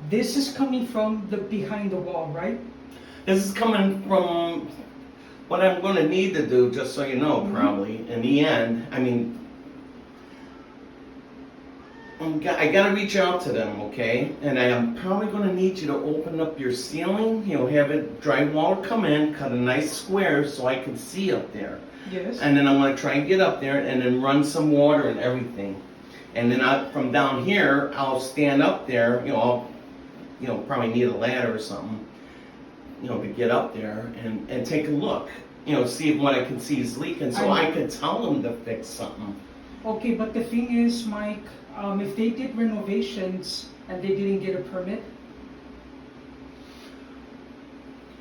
This is coming from the behind the wall, right? This is coming from what I'm going to need to do, just so you know, probably, in the end. I mean, I got to reach out to them, okay? And I am probably going to need you to open up your ceiling, have it drywall come in, cut a nice square so I can see up there. Yes. And then I'm going to try and get up there and then run some water and everything. And then from down here, I'll stand up there, I'll probably need a ladder or something, to get up there and take a look, see if what I can see is leaking so I can tell them to fix something. Okay, but the thing is, Mike, if they did renovations and they didn't get a permit?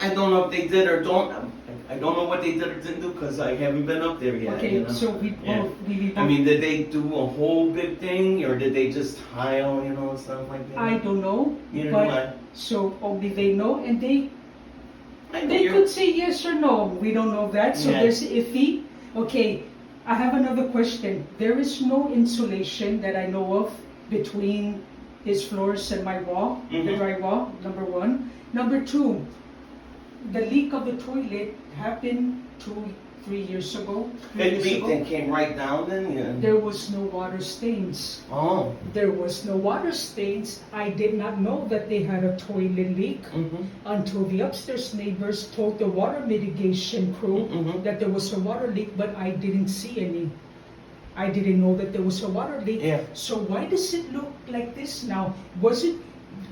I don't know if they did or don't. I don't know what they did or didn't do because I haven't been up there yet. Okay, so we both. I mean, did they do a whole big thing or did they just tile, and stuff like that? I don't know. You know what? So only they know, and they could say yes or no. We don't know that. So there's iffy. Okay, I have another question. There is no insulation that I know of between his floors and my wall, the drywall. Number one. Number two. The leak of the toilet happened 2-3 years ago. It leaked and came right down then? Yeah. There was no water stains. Oh. There was no water stains. I did not know that they had a toilet leak until the upstairs neighbors told the water mitigation crew that there was a water leak, but I didn't see any. I didn't know that there was a water leak. Yeah. So why does it look like this now? Was it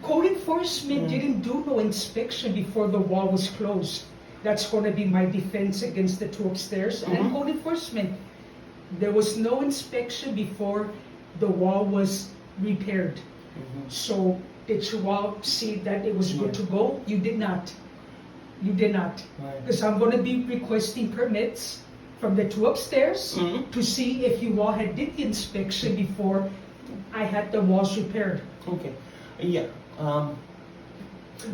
code enforcement didn't do no inspection before the wall was closed? That's going to be my defense against the two upstairs and code enforcement. There was no inspection before the wall was repaired. So did you all see that it was good to go? You did not. You did not. Because I'm going to be requesting permits from the two upstairs to see if you all had did the inspection before I had the walls repaired. Okay. Yeah.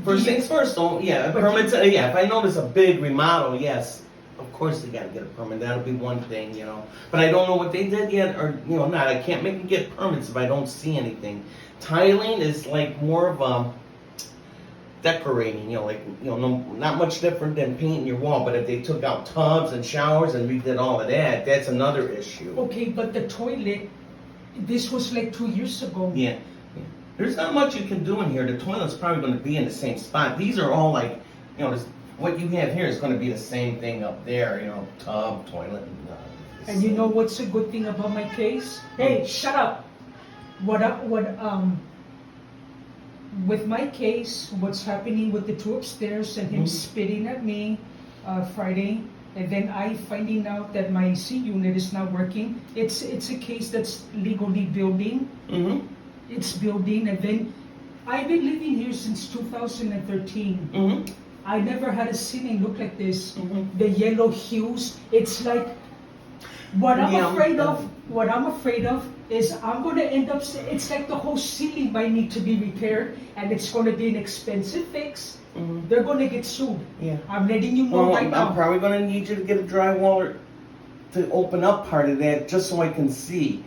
First things first, though. Yeah, permits. If I notice a big remodel, yes, of course they got to get a permit. That'll be one thing, But I don't know what they did yet, or not. I can't make them get permits if I don't see anything. Tiling is like more of a decorating, not much different than painting your wall. But if they took out tubs and showers and redid all of that, that's another issue. Okay, but the toilet, this was like 2 years ago. Yeah. There's not much you can do in here. The toilet's probably going to be in the same spot. These are all like, what you have here is going to be the same thing up there, tub, toilet. And you know what's a good thing about my case? Hey, shut up! With my case, what's happening with the two upstairs and him spitting at me Friday, and then I finding out that my AC unit is not working. It's a case that's legally building. It's building, and then I've been living here since 2013. I never had a ceiling look like this. The yellow hues. It's like what I'm afraid of. What I'm afraid of is I'm going to end up. It's like the whole ceiling might need to be repaired, and it's going to be an expensive fix. They're going to get sued. Yeah, I'm letting you know right now. I'm probably going to need you to get a drywaller to open up part of that just so I can see.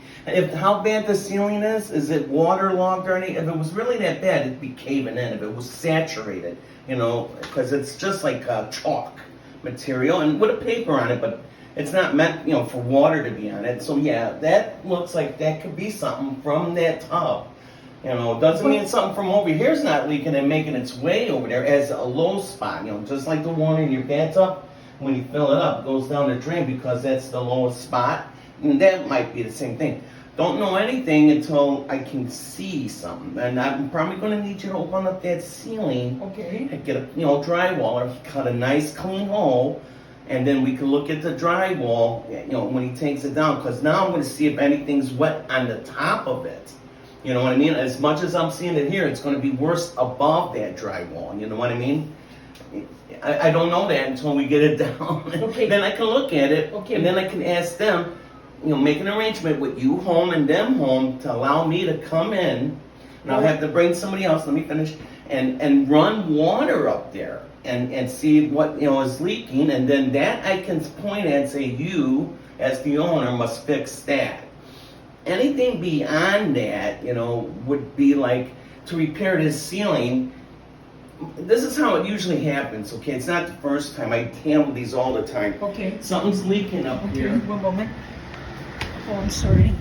How bad the ceiling is it waterlogged or anything? If it was really that bad, it'd be caving in. If it was saturated, because it's just like chalk material and with a paper on it, but it's not meant, for water to be on it. So yeah, that looks like that could be something from that tub. Doesn't mean something from over here is not leaking and making its way over there as a low spot. Just like the water in your bathtub. When you fill it up, it goes down the drain because that's the lowest spot. And that might be the same thing. Don't know anything until I can see something. And I'm probably going to need you to open up that ceiling. Okay. And get a drywaller, cut a nice clean hole, and then we can look at the drywall, when he takes it down. Because now I'm going to see if anything's wet on the top of it. You know what I mean? As much as I'm seeing it here, it's going to be worse above that drywall. You know what I mean? I don't know that until we get it down. Okay. Then I can look at it, and then I can ask them, make an arrangement with you home and them home to allow me to come in, and I'll have to bring somebody else, let me finish, and run water up there and see what is leaking, and then that I can point at and say, you, as the owner, must fix that. Anything beyond that, would be like to repair this ceiling. This is how it usually happens, okay? It's not the first time. I handle these all the time. Okay. Something's leaking up Okay, here. one moment. Oh, I'm sorry.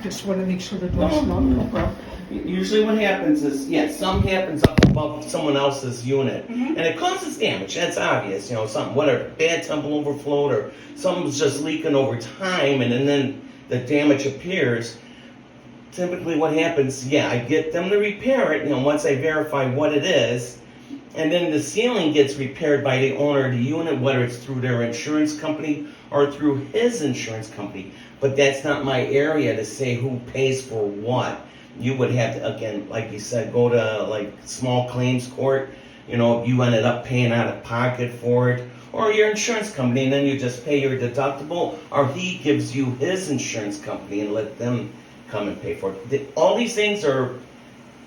Just want to make sure the door's locked. No problem. Usually what happens is, something happens up above someone else's unit, and it causes damage. That's obvious, something, whatever, bad tumble overflowed, or something's just leaking over time, and then the damage appears. Typically what happens, I get them to repair it, once I verify what it is, and then the ceiling gets repaired by the owner of the unit, whether it's through their insurance company or through his insurance company. But that's not my area to say who pays for what. You would have to, again, like you said, go to like small claims court. You ended up paying out of pocket for it, or your insurance company, and then you just pay your deductible, or he gives you his insurance company and let them come and pay for it. All these things are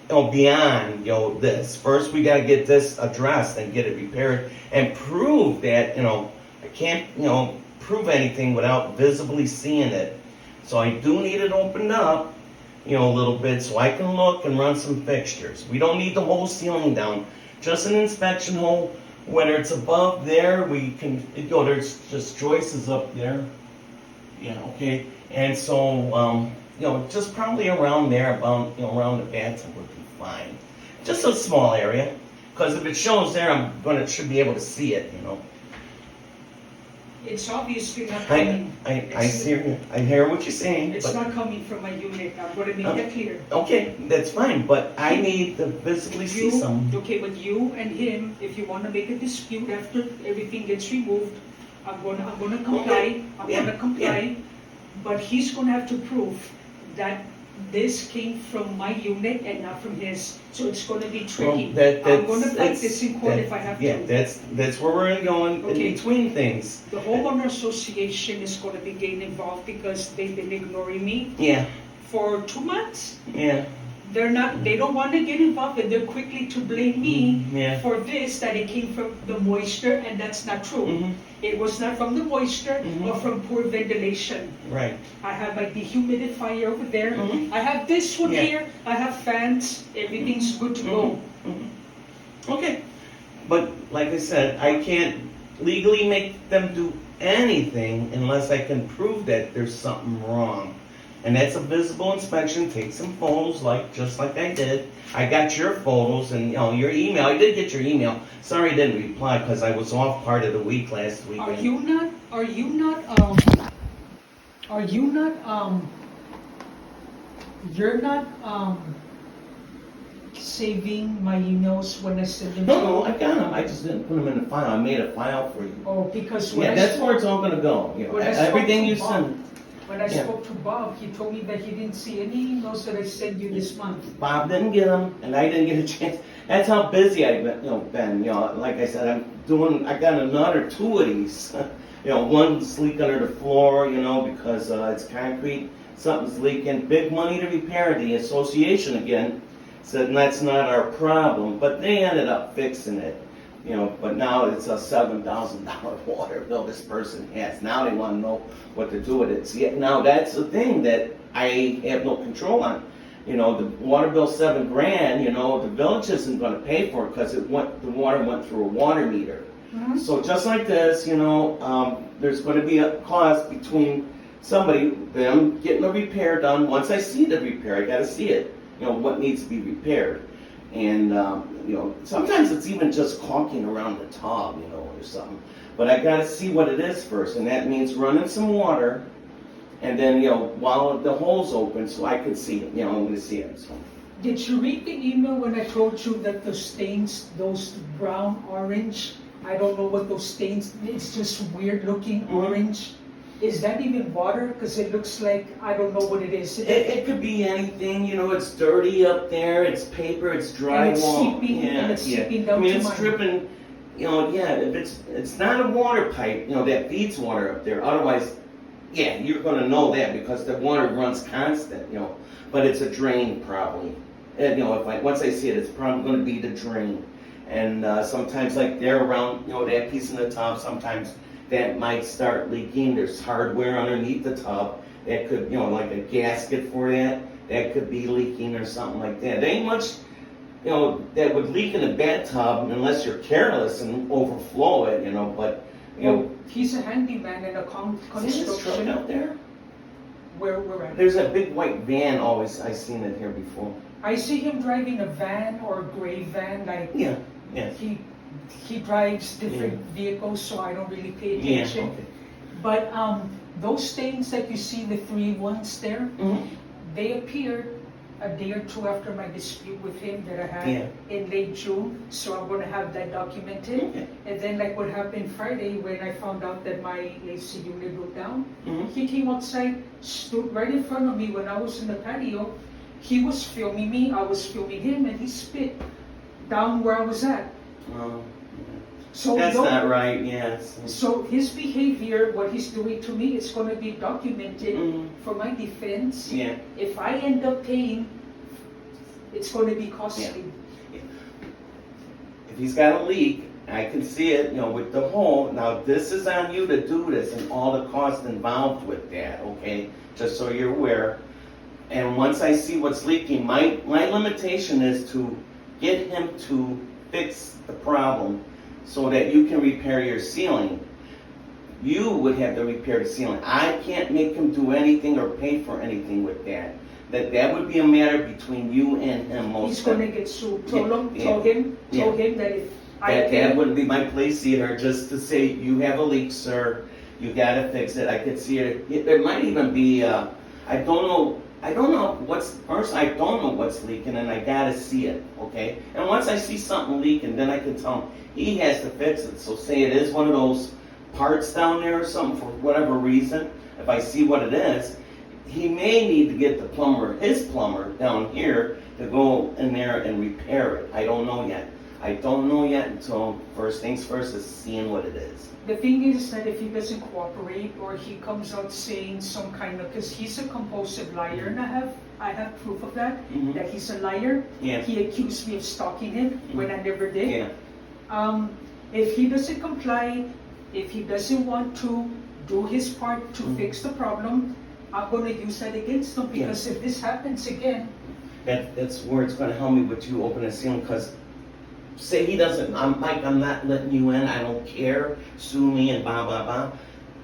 beyond this. First, we got to get this addressed and get it repaired and prove that I can't prove anything without visibly seeing it. So I do need it opened up, a little bit, so I can look and run some fixtures. We don't need the whole ceiling down, just an inspection hole. Whether it's above there, we can there's just joists up there. Okay. And so just probably around there, about around the bathtub would be fine. Just a small area, because if it shows there, should be able to see it. It's obviously not coming. I hear what you're saying. It's not coming from my unit. I'm going to make that clear. Okay, that's fine, but I need to visibly see some. Okay, but you and him, if you want to make a dispute after everything gets removed, I'm going to comply. I'm going to comply. But he's going to have to prove that this came from my unit and not from his. So it's going to be tricky. I'm going to fight this in court if I have to. Yeah, that's where we're going in between things. The homeowner association is going to be getting involved because they've been ignoring me. Yeah. For 2 months. Yeah. They don't want to get involved, and they're quickly to blame me for this, that it came from the moisture, and that's not true. It was not from the moisture or from poor ventilation. Right. I have my dehumidifier over there. I have this one here. I have fans. Everything's good to go. Okay. But like I said, I can't legally make them do anything unless I can prove that there's something wrong. And that's a visible inspection. Take some photos, just like I did. I got your photos and your email. I did get your email. Sorry I didn't reply because I was off part of the week last week. Are you not saving my emails when I send them? No, I got them. I just didn't put them in the file. I made a file for you. Oh, because that's where it's all going to go. Everything you send. When I spoke to Bob, he told me that he didn't see any emails that I sent you this month. Bob didn't get them, and I didn't get a chance. That's how busy I've been. Like I said, I got another 2 of these. One's leak under the floor, because it's concrete. Something's leaking. Big money to repair. The association again said that's not our problem, but they ended up fixing it. But now it's a $7,000 water bill this person has. Now they want to know what to do with it. See, now that's the thing that I have no control on. The water bill $7,000. The village isn't going to pay for it because the water went through a water meter. So just like this, there's going to be a cost between them getting a repair done. Once I see the repair, I got to see it. What needs to be repaired. And, sometimes it's even just caulking around the tub, or something. But I got to see what it is first, and that means running some water, and then, while the hole's open so I can see it, I'm going to see it. So. Did you read the email when I told you that the stains, those brown, orange, I don't know what those stains, it's just weird looking orange. Is that even water? Because it looks like, I don't know what it is. It could be anything, it's dirty up there, it's paper, it's drywall. And it's seeping down to it's dripping, if it's not a water pipe, that feeds water up there. Otherwise, you're going to know that because the water runs constant, but it's a drain probably. And, once I see it, it's probably going to be the drain. And sometimes like they're around, that piece in the top, sometimes that might start leaking. There's hardware underneath the tub that could, like a gasket for that could be leaking or something like that. There ain't much that would leak in a bathtub unless you're careless and overflow it, but, He's a handyman in a see this truck construction. out there? Where we're at. There's a big white van always, I've seen it here before. I see him driving a van or a gray van, like Yeah. he drives different vehicles, so I don't really pay Yeah, attention. okay. But those stains that you see, the 3 ones there, Mhm. they appeared a day or 2 after my dispute with him that I had Yeah. in late June. So I'm gonna have that documented. Okay. And then like what happened Friday when I found out that my AC unit broke down, Mhm. he came outside, stood right in front of me when I was in the patio. He was filming me, I was filming him, and he spit down where I was at. Oh, So that's no- not right, yes. So his behavior, what he's doing to me, is going to be documented Mhm. for my defense. Yeah. If I end up paying, it's going to be costly. If he's got a leak, I can see it, with the hole. Now, this is on you to do this and all the costs involved with that, okay? Just so you're aware. And once I see what's leaking, my limitation is to get him to fix the problem so that you can repair your ceiling. You would have to repair the ceiling. I can't make him do anything or pay for anything with that. That would be a matter between you and him most He's going to times. get sued. Yeah, Told him that if I That pay, wouldn't be my place either, just to say, you have a leak, sir, you gotta fix it. I could see it. There might even be, I don't know what's leaking, and I gotta see it, okay? And once I see something leaking, then I can tell him, he has to fix it. So say it is one of those parts down there or something for whatever reason, if I see what it is, he may need to get his plumber down here to go in there and repair it. I don't know yet. Until first things first is seeing what it is. the thing is that if he doesn't cooperate or he comes out saying some kind of, because he's a compulsive liar, and I have proof of that, Mhm. that he's a liar. Yeah. He accused me of stalking him when I never did. Yeah. If he doesn't comply, if he doesn't want to do his part to fix the problem, I'm going to use that against him, because if this happens again, That's where it's gonna help me with you opening the ceiling, because say he doesn't, Mike, I'm not letting you in, I don't care, sue me and blah, blah, blah.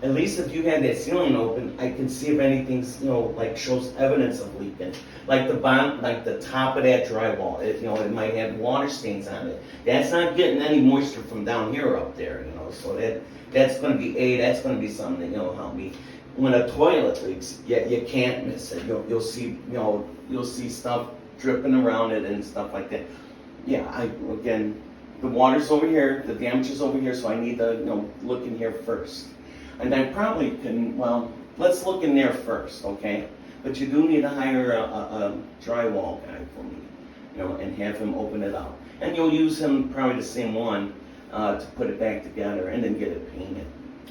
At least if you had that ceiling open, I can see if anything's, shows evidence of leaking. Like the top of that drywall, it might have water stains on it. That's not getting any moisture from down here up there, so that's gonna be something that'll help me. When a toilet leaks, you can't miss it. You'll see stuff dripping around it and stuff like that. Yeah, again, the water's over here, the damage is over here, so I need to, look in here first. And I probably can, let's look in there first, okay? But you do need to hire a drywall guy for me, and have him open it up. And you'll use him, probably the same one, to put it back together and then get it painted.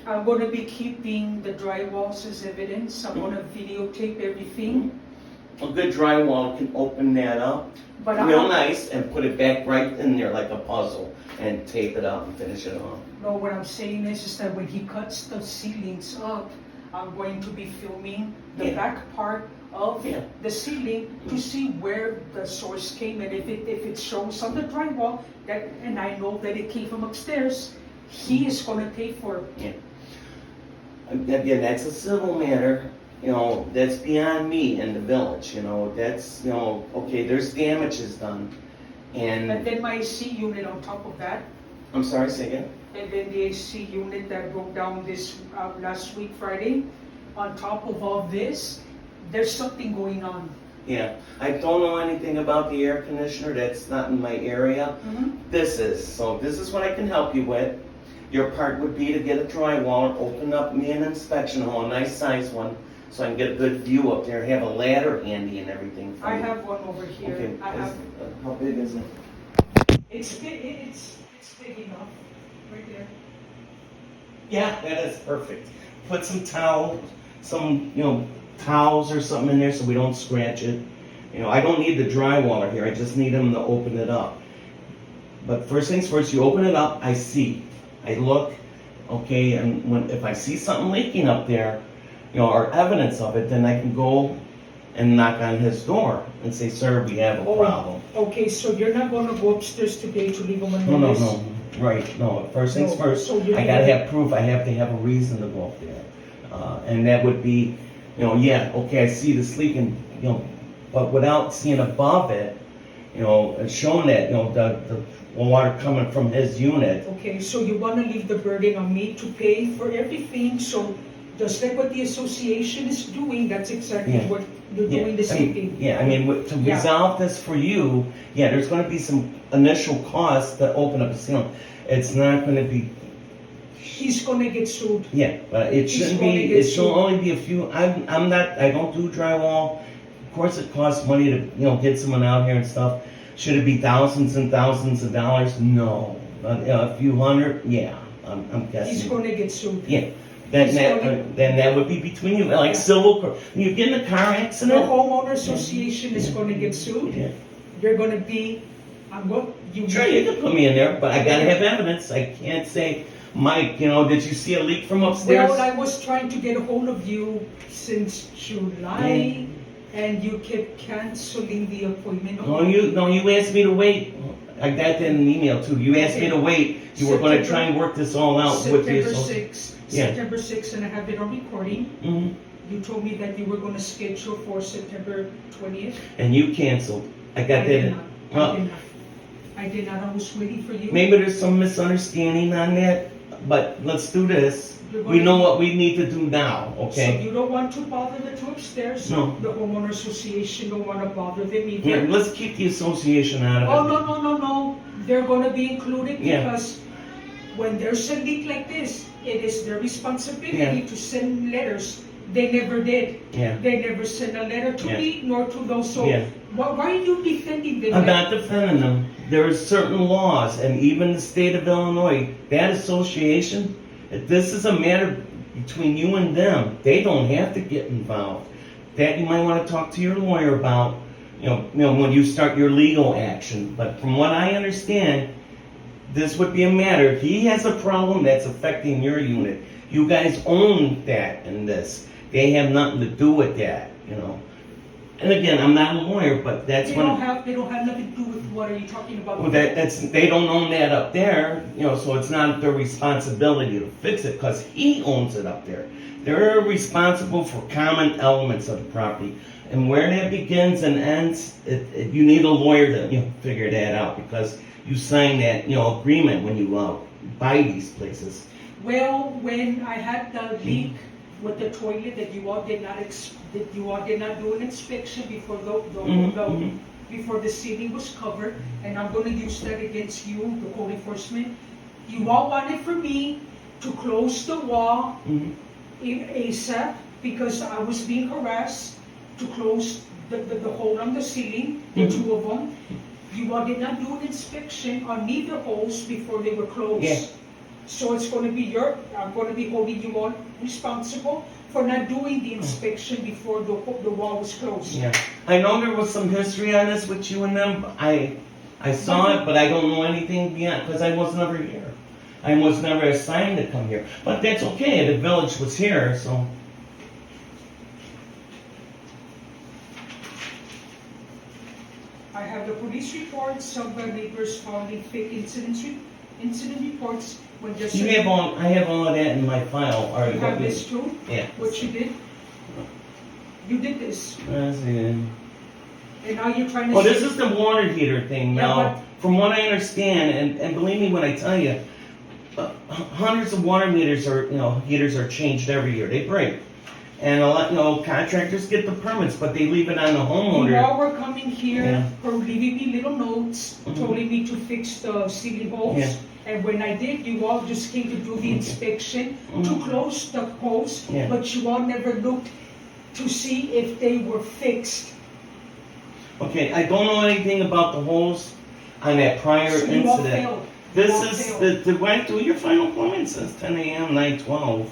I'm going to be keeping the drywalls as evidence. I'm going to videotape everything. A good drywall can open that up But real nice and put it back right in there like a puzzle and tape it up and finish it off. No, what I'm saying is that when he cuts the ceilings up, I'm going to be filming the back part of the ceiling to see where the source came, and if it shows on the drywall and I know that it came from upstairs, he is going to pay for it. Again, that's a civil matter. That's beyond me and the village. That's okay. There's damages done, And and then my AC unit on top of that, I'm sorry, say again. and then the AC unit that broke down this last week Friday, on top of all this, there's something going on. Yeah, I don't know anything about the air conditioner. That's not in my area. This is what I can help you with. Your part would be to get a drywall, open up me an inspection hole, a nice size one, so I can get a good view up there. Have a ladder handy and everything. For I you. have one over here. Okay. I have. How big is it? It's big enough, right there. Yeah, that is perfect. Put some towels or something in there so we don't scratch it. I don't need the drywaller here. I just need him to open it up. But first things first, you open it up. I look, okay, and if I see something leaking up there, or evidence of it, then I can go and knock on his door and say, sir, we have a problem. Okay, so you're not gonna go upstairs today to leave them a No, notice? no, right, no, first things No, first, so you're I gotta leaving- have proof, I have to have a reason to go up there. And that would be, yeah, okay, I see this leak and, but without seeing above it, and showing that, the water coming from his unit. Okay, so you wanna leave the burden on me to pay for everything, so just like what the association is doing, that's exactly Yeah. what you're doing the same thing. Yeah, I mean, to Yeah. resolve this for you, yeah, there's gonna be some initial costs to open up a ceiling. It's not gonna be, He's gonna get sued. yeah, but it He's shouldn't gonna be, get it should sued. only be a few, I don't do drywall. Of course, it costs money to, get someone out here and stuff. Should it be thousands and thousands of dollars? No. A few hundred, yeah, I'm guessing. He's gonna get sued. Yeah, then He's gonna- that would be between you, like Yeah. civil, when you get in a car The accident. homeowner association is gonna get sued. Yeah. You're gonna be, Sure, you can put me in there, but I gotta have evidence. I can't say, Mike, did you see a leak from upstairs? Well, I was trying to get a hold of you since July, and you kept canceling the appointment. No, you asked me to wait. I got that in an email too. You asked me to wait. You were gonna try and work this all out with the September association. 6th, Yeah. September 6th, and I have it on recording. Mhm. You told me that you were gonna schedule for September 20th. And you canceled. I got I did that. not. Well, I did not. I did not. I was waiting for you. maybe there's some misunderstanding on that, but let's do this. We know what we need to do now, So okay? you don't want to bother the two upstairs? No. The homeowner association don't wanna bother them Yeah, either? let's keep the association out of it. Oh, no. They're gonna be included Yeah. because when there's a leak like this, it is their responsibility Yeah. to send letters. They never did. Yeah. They never sent a letter to Yeah. me nor to those. So Yeah. why are you defending them? I'm not defending them. There are certain laws, and even the state of Illinois, that association, if this is a matter between you and them. They don't have to get involved. That you might want to talk to your lawyer about, when you start your legal action. But from what I understand, this would be a matter. He has a problem that's affecting your unit. You guys own that in this. They have nothing to do with that, And again, I'm not a lawyer, but that's They when. don't have nothing to do with what are you talking about? Well, they don't own that up there, so it's not their responsibility to fix it because he owns it up there. They're responsible for common elements of the property, and where that begins and ends, you need a lawyer to figure that out because you sign that agreement when you buy these places. Well, when I had the leak with the toilet that you all did not do an inspection before before the ceiling was covered, and I'm going to use that against you, the code enforcement. You all wanted for me to close the wall ASAP because I was being harassed to close the hole on the ceiling, the two of them. You all did not do an inspection on neither holes before they were closed. Yeah. So it's going to be I'm going to be holding you all responsible for not doing the inspection before the wall was closed. Yeah, I know there was some history on this with you and them. I saw it, but I don't know anything beyond because I was never here. I was never assigned to come here. But that's okay. The village was here, so. I have the police reports, some neighbors filing fake incident reports when there's. I have all of that in my file. All right, You have this too? Yeah. What you did? You did this, That's it. and now you're trying to. Well, say- this is the water heater thing Yeah, now. From what I understand, and believe me when I tell you, hundreds of water heaters are changed every year. They break, and a lot, contractors get the permits, but they leave it on the You homeowner. all were coming here Yeah. for leaving me little notes, Mhm. telling me to fix the ceiling holes. Yeah. And when I did, you all just came to do the inspection to Mhm. close the holes, Yeah. but you all never looked to see if they were fixed. Okay, I don't know anything about the holes on that prior So you all incident. failed. This You all is failed. the right to your final appointment says 10 a.m. 9/12.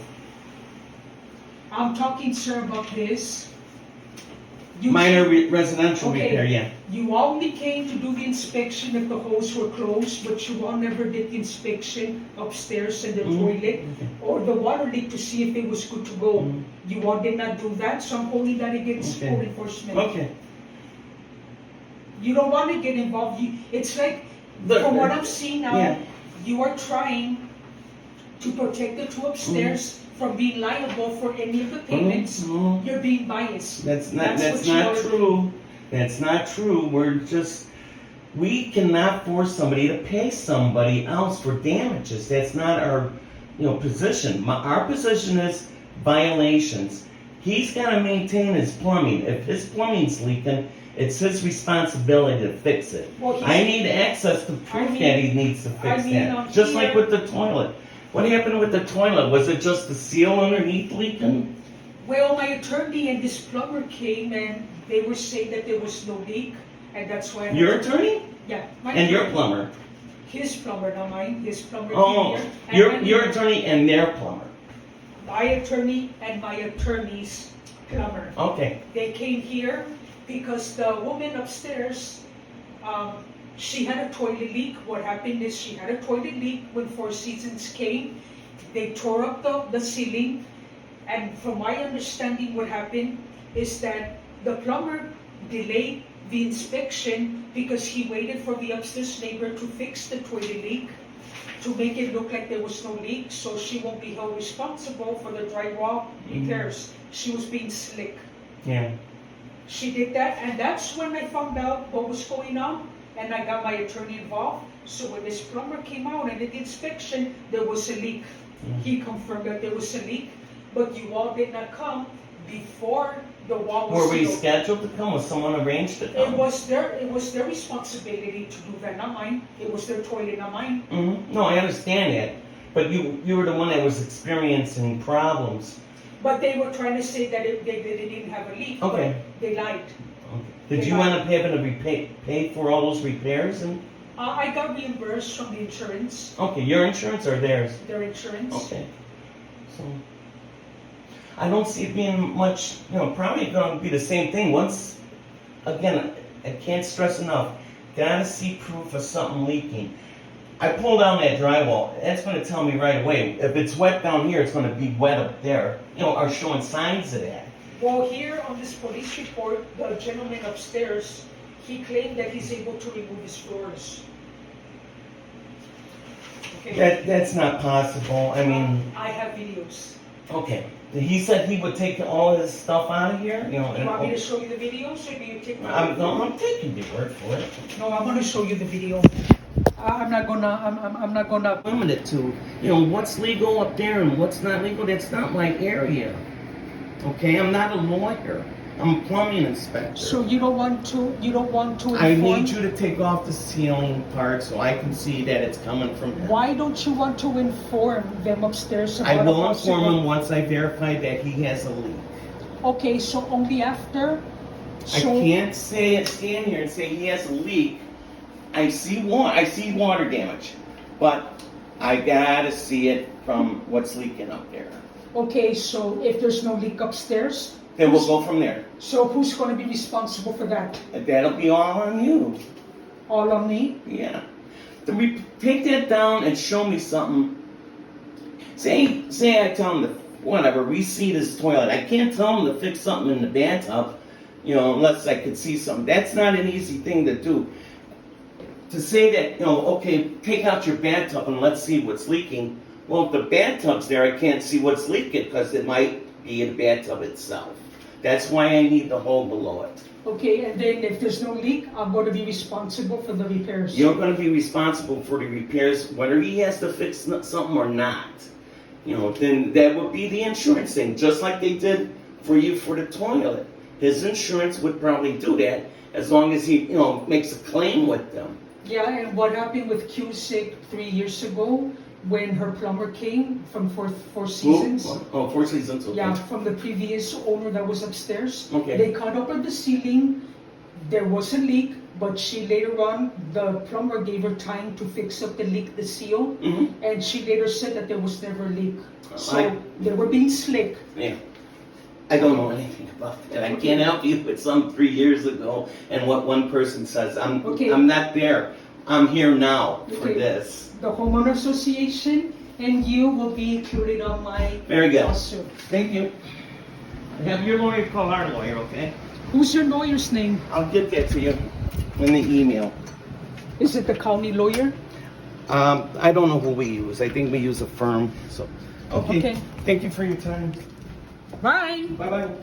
I'm talking, sir, about this. You- Minor residential Okay. repair, yeah. You only came to do the inspection if the holes were closed, but you all never did the inspection upstairs in the Mhm. toilet Okay. or the water leak to see if it was good to go. Mhm. You all did not do that, so I'm holding that against Okay. code enforcement. Okay. You don't want to get involved. It's like, from what I'm seeing now, Yeah. you are trying to protect the two upstairs from being liable for any of the payments. Mhm. You're being biased. That's what not you are true. That's not true. We cannot force somebody to pay somebody else for damages. That's not our, position. Our position is violations. He's got to maintain his plumbing. If his plumbing's leaking, it's his responsibility to fix it. Well, I need access to proof that he needs to fix that. Just like with the toilet. What happened with the toilet? Was it just the seal underneath leaking? Well, my attorney and this plumber came and they were saying that there was no leak, and that's why. Your attorney? Yeah. And your plumber? His plumber, not mine. His plumber Oh, came here. your attorney and their plumber. My attorney and my attorney's plumber. Okay. They came here because the woman upstairs, she had a toilet leak. What happened is she had a toilet leak when Four Seasons came. They tore up the ceiling. And from my understanding, what happened is that the plumber delayed the inspection because he waited for the upstairs neighbor to fix the toilet leak to make it look like there was no leak, so she won't be held responsible for the drywall repairs. She was being slick. Yeah. She did that, and that's when I found out what was going on, and I got my attorney involved. So when this plumber came out and did the inspection, there was a leak. He confirmed that there was a leak, but you all did not come before the wall was Were we sealed. scheduled to come? Was someone arranged to come? It was their responsibility to do that, not mine. It was their toilet, not mine. No, I understand that. But you were the one that was experiencing problems. But they were trying to say that they didn't have a leak. Okay. But they lied. Did you end up having to pay for all those repairs? And I got reimbursed from the insurance, okay, your insurance or theirs? their insurance. Okay. So I don't see it being much. Probably going to be the same thing. Once again, I can't stress enough. Gotta see proof of something leaking. I pull down that drywall. That's going to tell me right away. If it's wet down here, it's going to be wet up there. Are showing signs of that. Well, here on this police report, the gentleman upstairs, he claimed that he's able to remove his floors. Okay. That's not possible. I mean, I have videos. okay. He said he would take all of his stuff out of here. You want me to show you the videos, or do you take my word No, for it? I'm taking your word for it. No, I'm going to show you the video. I'm not gonna. Limited to, what's legal up there and what's not legal. That's not my area. Okay, I'm not a lawyer. I'm a plumbing inspector. So you don't want to inform? I need you to take off the ceiling part so I can see that it's coming from him. Why don't you want to inform them upstairs about I will a inform possible- him once I verify that he has a leak. Okay, so only after. I can't stand here and say he has a leak. I see water damage, but I gotta see it from what's leaking up there. Okay, so if there's no leak upstairs, Then we'll go from there. so who's going to be responsible for that? That'll be all on you. All on me? Yeah. Take that down and show me something. Say I tell him to, whatever, reseat his toilet. I can't tell him to fix something in the bathtub, unless I could see something. That's not an easy thing to do. To say that, okay, take out your bathtub and let's see what's leaking. Well, if the bathtub's there, I can't see what's leaking because it might be in the bathtub itself. That's why I need the hole below it. Okay, and then if there's no leak, I'm going to be responsible for the repairs. You're going to be responsible for the repairs, whether he has to fix something or not. Then that would be the insurance thing, just like they did for you for the toilet. His insurance would probably do that as long as he, makes a claim with them. Yeah, and what happened with Cusick 3 years ago when her plumber came from Four Seasons? Oh, Four Seasons, okay. Yeah, from the previous owner that was upstairs. Okay. They cut open the ceiling. There was a leak, but she later on, the plumber gave her time to fix up the leak, the seal, and she later said that there was never a leak. So they were being slick. Yeah. I don't know anything about that. I can't help you with some 3 years ago and what one person says. I'm not there. I'm here now for this. The homeowner association and you will be included on my Very good. lawsuit. Thank you. Have your lawyer call our lawyer, okay? Who's your lawyer's name? I'll get that to you. in the email. Is it the county lawyer? I don't know who we use. I think we use a firm. So, okay. Okay. Thank you for your time. Bye. Bye bye.